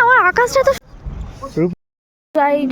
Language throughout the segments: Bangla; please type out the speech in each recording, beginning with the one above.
আমার আকাশটা তো রাইট।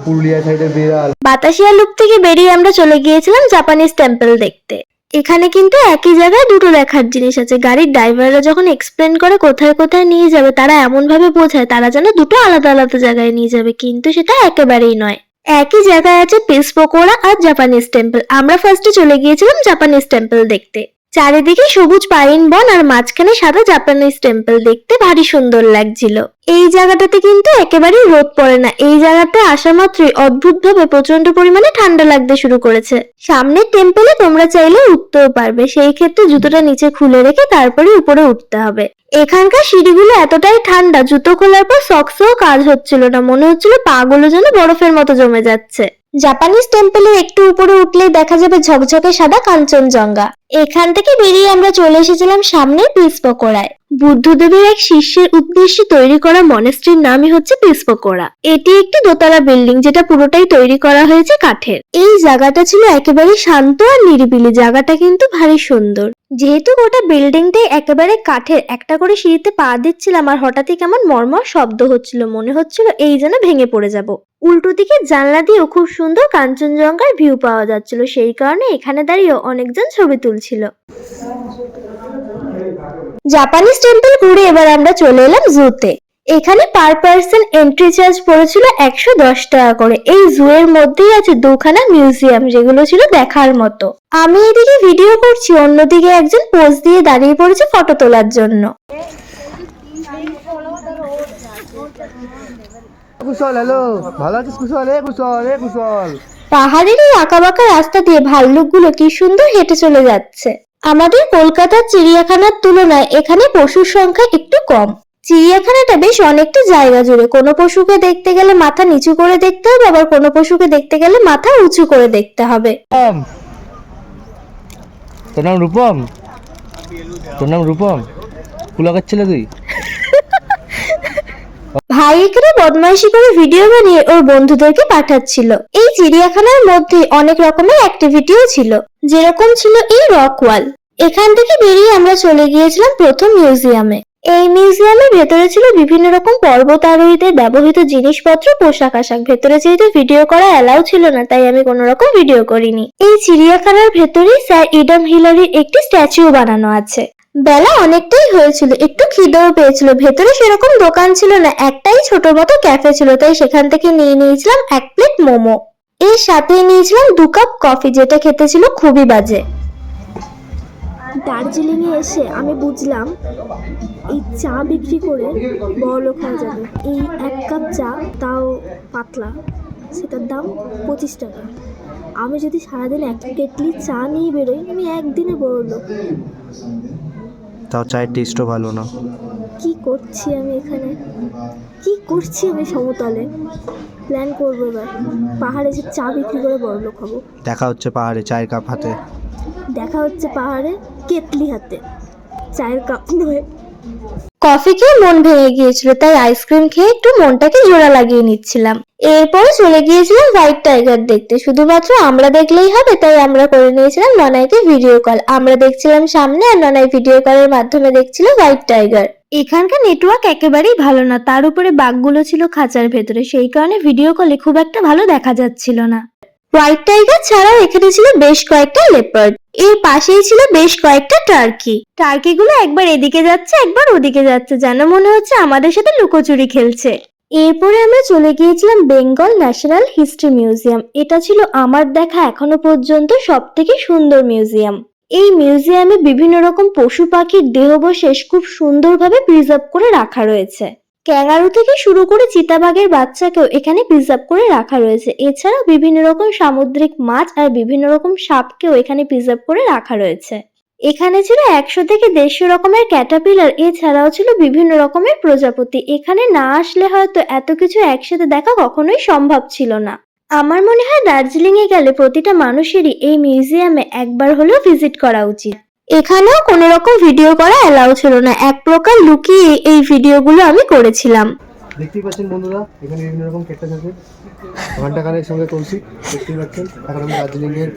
পুরুলিয়া সাইডের বিড়াল। বাতাসিয়া লুপ থেকে বেরিয়ে আমরা চলে গিয়েছিলাম জাপানিজ টেম্পল দেখতে। এখানে কিন্তু একই জায়গায় দুটো দেখার জিনিস আছে। গাড়ির ড্রাইভাররা যখন এক্সপ্লেন করে কোথায় কোথায় নিয়ে যাবে, তারা এমন ভাবে বোঝায় তারা যেন দুটো আলাদা আলাদা জায়গায় নিয়ে যাবে, কিন্তু সেটা একেবারেই নয়। একই জায়গায় আছে পিস পকোড়া আর জাপানিজ টেম্পল। আমরা ফার্স্টে চলে গিয়েছিলাম জাপানিজ টেম্পল দেখতে। চারিদিকে সবুজ পাইন বন আর মাঝখানে সাদা জাপানিজ টেম্পল, দেখতে ভারী সুন্দর লাগছিল। এই জায়গাটাতে কিন্তু একেবারেই রোদ পড়ে না। এই জায়গাতে আসা মাত্রই অদ্ভুতভাবে প্রচন্ড পরিমাণে ঠান্ডা লাগতে শুরু করেছে। সামনের টেম্পলে তোমরা চাইলে উঠতেও পারবে, সেই ক্ষেত্রে জুতোটা নিচে খুলে রেখে তারপরে উপরে উঠতে হবে। এখানকার সিঁড়িগুলো এতটাই ঠান্ডা, জুতো খোলার পর সক্সেও কাজ হচ্ছিল না, মনে হচ্ছিল পা গুলো যেন বরফের মতো জমে যাচ্ছে। জাপানিজ টেম্পলের একটু উপরে উঠলেই দেখা যাবে ঝকঝকে সাদা কাঞ্চনজঙ্ঘা। এখান থেকে বেরিয়ে আমরা চলে এসেছিলাম সামনের পিস পকোড়ায়। বুদ্ধদেবের এক শিষ্যের উদ্দেশ্যে তৈরি করা মনেস্ট্রির নামই হচ্ছে পিস পকোড়া। এটি একটি দোতলা বিল্ডিং, যেটা পুরোটাই তৈরি করা হয়েছে কাঠের। এই জায়গাটা ছিল একেবারে শান্ত আর নিরিবিলি। জায়গাটা কিন্তু ভারী সুন্দর। যেহেতু গোটা বিল্ডিংটাই একেবারে কাঠের, একটা করে সিঁড়িতে পা দিচ্ছিলাম আর হঠাৎই কেমন মর্মর শব্দ হচ্ছিল, মনে হচ্ছিল এই যেন ভেঙে পড়ে যাব। উল্টো দিকে জানলা দিয়েও খুব সুন্দর কাঞ্চনজঙ্ঘার ভিউ পাওয়া যাচ্ছিল, সেই কারণে এখানে দাঁড়িয়েও অনেকজন ছবি তুলছিল। জাপানিজ টেম্পল ঘুরে এবার আমরা চলে এলাম জুতে। এখানে পার পার্সন এন্ট্রি চার্জ পড়েছিল 110 টাকা করে। এই জু এর মধ্যেই আছে দুখানা মিউজিয়াম, যেগুলো ছিল দেখার মতো। আমি এদিকে ভিডিও করছি, অন্যদিকে একজন পোজ দিয়ে দাঁড়িয়ে পড়েছে ফটো তোলার জন্য। কুশল, হ্যালো, ভালো আছিস কুশল? কুশল, কুশল। পাহাড়ের এই আঁকাবাঁকা রাস্তা দিয়ে ভাল্লুকগুলো কি সুন্দর হেঁটে চলে যাচ্ছে। আমাদের কলকাতার চিড়িয়াখানার তুলনায় এখানে পশুর সংখ্যা একটু কম। চিড়িয়াখানাটা বেশ অনেকটা জায়গা জুড়ে। কোনো পশুকে দেখতে গেলে মাথা নিচু করে দেখতে হবে, আবার কোনো পশুকে দেখতে গেলে মাথা উঁচু করে দেখতে হবে। তোর নাম রূপম? তোর নাম রূপম? কুলাকাচ্ছিলে তুই? ভাই এখানে বদমাইশি করে ভিডিও বানিয়ে ওর বন্ধুদেরকে পাঠাচ্ছিল। এই চিড়িয়াখানার মধ্যে অনেক রকমের অ্যাক্টিভিটিও ছিল, যেরকম ছিল এই রক ওয়াল। এখান থেকে বেরিয়ে আমরা চলে গিয়েছিলাম প্রথম মিউজিয়ামে। এই মিউজিয়ামের ভেতরে ছিল বিভিন্ন রকম পর্বতারোহীদের ব্যবহৃত জিনিসপত্র, পোশাক আশাক। ভেতরে যেহেতু ভিডিও করা অ্যালাউ ছিল না, তাই আমি কোনো রকম ভিডিও করিনি। এই চিড়িয়াখানার ভেতরেই স্যার ইডাম হিলারির একটি স্ট্যাচুও বানানো আছে। বেলা অনেকটাই হয়েছিল, একটু খিদেও পেয়েছিল। ভেতরে সেরকম দোকান ছিল না, একটাই ছোট মতো ক্যাফে ছিল, তাই সেখান থেকে নিয়ে নিয়েছিলাম 1 প্লেট মোমো। এর সাথে নিয়েছিলাম 2 কাপ কফি, যেটা খেতে ছিল খুবই বাজে। দার্জিলিং এ এসে আমি বুঝলাম এই চা বিক্রি করে বড়লোক হওয়া যাবে। এই 1 কাপ চা, তাও পাতলা, সেটার দাম 25 টাকা। আমি যদি সারাদিন 1 কেটলি চা নিয়ে বেরোই, আমি একদিনে বড়লোক। তাও চায়ের টেস্টও ভালো না। কি করছি আমি এখানে, কি করছি আমি সমতলে? প্ল্যান করবো এবার পাহাড়ে যে চা বিক্রি করে বড়লোক হবো। দেখা হচ্ছে পাহাড়ে চায়ের কাপ হাতে। দেখা হচ্ছে পাহাড়ে কেটলি হাতে, চায়ের কাপ নয়। কফি খেয়ে মন ভেঙে গিয়েছিল, তাই আইসক্রিম খেয়ে একটু মনটাকে জোড়া লাগিয়ে নিচ্ছিলাম। এরপরে চলে গিয়েছিলাম হোয়াইট টাইগার দেখতে। শুধুমাত্র আমরা দেখলেই হবে, তাই আমরা করে নিয়েছিলাম ননাইকে ভিডিও কল। আমরা দেখছিলাম সামনে, আর ননাই ভিডিও কলের মাধ্যমে দেখছিল হোয়াইট টাইগার। এখানকার নেটওয়ার্ক একেবারেই ভালো না, তার উপরে বাঘগুলো ছিল খাঁচার ভেতরে, সেই কারণে ভিডিও কলে খুব একটা ভালো দেখা যাচ্ছিল না। হোয়াইট টাইগার ছাড়াও এখানে ছিল বেশ কয়েকটা লেপার্ড। এর পাশেই ছিল বেশ কয়েকটা টার্কি। টার্কিগুলো একবার এদিকে যাচ্ছে, একবার ওদিকে যাচ্ছে, যেন মনে হচ্ছে আমাদের সাথে লুকোচুরি খেলছে। এরপরে আমরা চলে গিয়েছিলাম বেঙ্গল ন্যাশনাল হিস্ট্রি মিউজিয়াম। এটা ছিল আমার দেখা এখনো পর্যন্ত সবথেকে সুন্দর মিউজিয়াম। এই মিউজিয়ামে বিভিন্ন রকম পশু পাখির দেহাবশেষ খুব সুন্দরভাবে প্রিজার্ভ করে রাখা রয়েছে। ক্যাঙ্গারু থেকে শুরু করে চিতাবাঘের বাচ্চাকেও এখানে প্রিজার্ভ করে রাখা রয়েছে। এছাড়াও বিভিন্ন রকম সামুদ্রিক মাছ আর বিভিন্ন রকম সাপকেও এখানে প্রিজার্ভ করে রাখা রয়েছে। এখানে ছিল 100 থেকে 150 রকমের ক্যাটারপিলার, এছাড়াও ছিল বিভিন্ন রকমের প্রজাপতি। এখানে না আসলে হয়তো এত কিছু একসাথে দেখা কখনোই সম্ভব ছিল না। আমার মনে হয় দার্জিলিং এ গেলে প্রতিটা মানুষেরই এই মিউজিয়ামে একবার হলেও ভিজিট করা উচিত। এখানেও কোনো রকম ভিডিও করা অ্যালাউ ছিল না, এক প্রকার লুকিয়ে এই ভিডিওগুলো আমি করেছিলাম। দেখতেই পাচ্ছেন বন্ধুরা, এখানে বিভিন্ন রকম ক্যাকটাস আছে। ঘন্টা কানের সঙ্গে তুলসী দেখতেই পাচ্ছেন। এখন আমি দার্জিলিংয়ের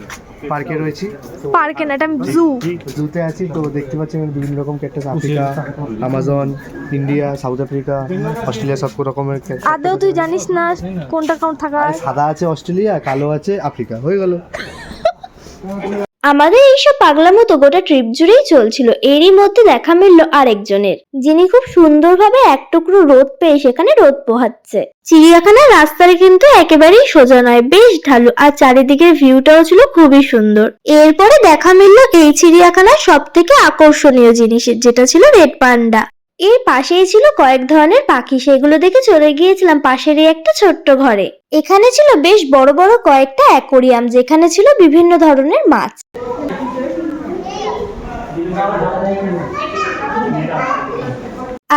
পার্কে রয়েছি। পার্কে না, এটা জু। জুতে আছি, তো দেখতে পাচ্ছেন এখানে বিভিন্ন রকম cactus, Africa, Amazon, India, south Africa, Australia, সব রকমের ক্যাকটাস। আদৌ তুই জানিস না কোনটা কোন থাকা? সাদা আছে অস্ট্রেলিয়া, কালো আছে আফ্রিকা, হয়ে গেল। আমাদের এইসব পাগলামো তো গোটা ট্রিপ জুড়েই চলছিল। এরই মধ্যে দেখা মিলল আরেকজনের, যিনি খুব সুন্দরভাবে এক টুকরো রোদ পেয়ে সেখানে রোদ পোহাচ্ছে। চিড়িয়াখানার রাস্তাটা কিন্তু একেবারেই সোজা নয়, বেশ ঢালু, আর চারিদিকের ভিউটাও ছিল খুবই সুন্দর। এরপরে দেখা মিলল এই চিড়িয়াখানার সব থেকে আকর্ষণীয় জিনিসের, যেটা ছিল রেড পান্ডা। এর পাশেই ছিল কয়েক ধরনের পাখি, সেগুলো দেখে চলে গিয়েছিলাম পাশেরই একটা ছোট্ট ঘরে। এখানে ছিল বেশ বড় বড় কয়েকটা অ্যাকোরিয়াম, যেখানে ছিল বিভিন্ন ধরনের মাছ।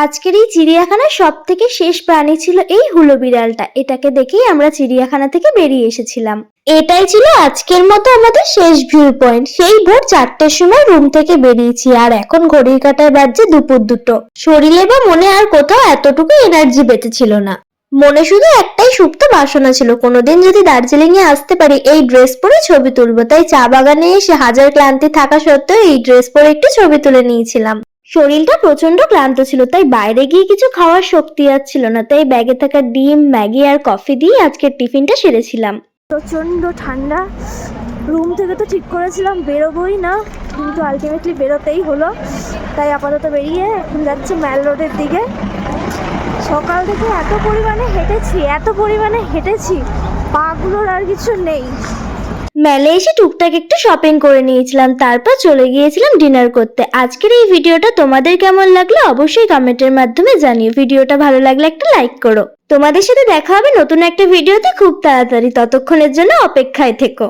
আজকের এই চিড়িয়াখানার সব থেকে শেষ প্রাণী ছিল এই হুলো বিড়ালটা। এটাকে দেখেই আমরা চিড়িয়াখানা থেকে বেরিয়ে এসেছিলাম। এটাই ছিল আজকের মতো আমাদের শেষ ভিউ পয়েন্ট। সেই ভোর 4টের সময় রুম থেকে বেরিয়েছি, আর এখন ঘড়ির কাঁটায় বাজছে দুপুর 2টো। শরীরে বা মনে আর কোথাও এতটুকু এনার্জি বেঁচে ছিল না। মনে শুধু একটাই সুপ্ত বাসনা ছিল, কোনোদিন যদি দার্জিলিং এ আসতে পারি এই ড্রেস পরে ছবি তুলবো। তাই চা বাগানে এসে হাজার ক্লান্তি থাকা সত্ত্বেও এই ড্রেস পরে একটু ছবি তুলে নিয়েছিলাম। শরীরটা প্রচন্ড ক্লান্ত ছিল, তাই বাইরে গিয়ে কিছু খাওয়ার শক্তি আর ছিল না, তাই ব্যাগে থাকা ডিম, ম্যাগি আর কফি দিয়ে আজকের টিফিনটা সেরেছিলাম। প্রচন্ড ঠান্ডা। রুম থেকে তো ঠিক করেছিলাম বেরোবোই না, কিন্তু আলটিমেটলি বেরোতেই হলো। তাই আপাতত বেরিয়ে এখন যাচ্ছি ম্যাল রোডের দিকে। সকাল থেকে এত পরিমাণে হেঁটেছি, পাগুলোর আর কিছু নেই। মেলে এসে টুকটাক একটু শপিং করে নিয়েছিলাম, তারপর চলে গিয়েছিলাম ডিনার করতে। আজকের এই ভিডিওটা তোমাদের কেমন লাগলো অবশ্যই কমেন্টের মাধ্যমে জানিও। ভিডিওটা ভালো লাগলে একটা লাইক করো। তোমাদের সাথে দেখা হবে নতুন একটা ভিডিওতে খুব তাড়াতাড়ি, ততক্ষণের জন্য অপেক্ষায় থেকো।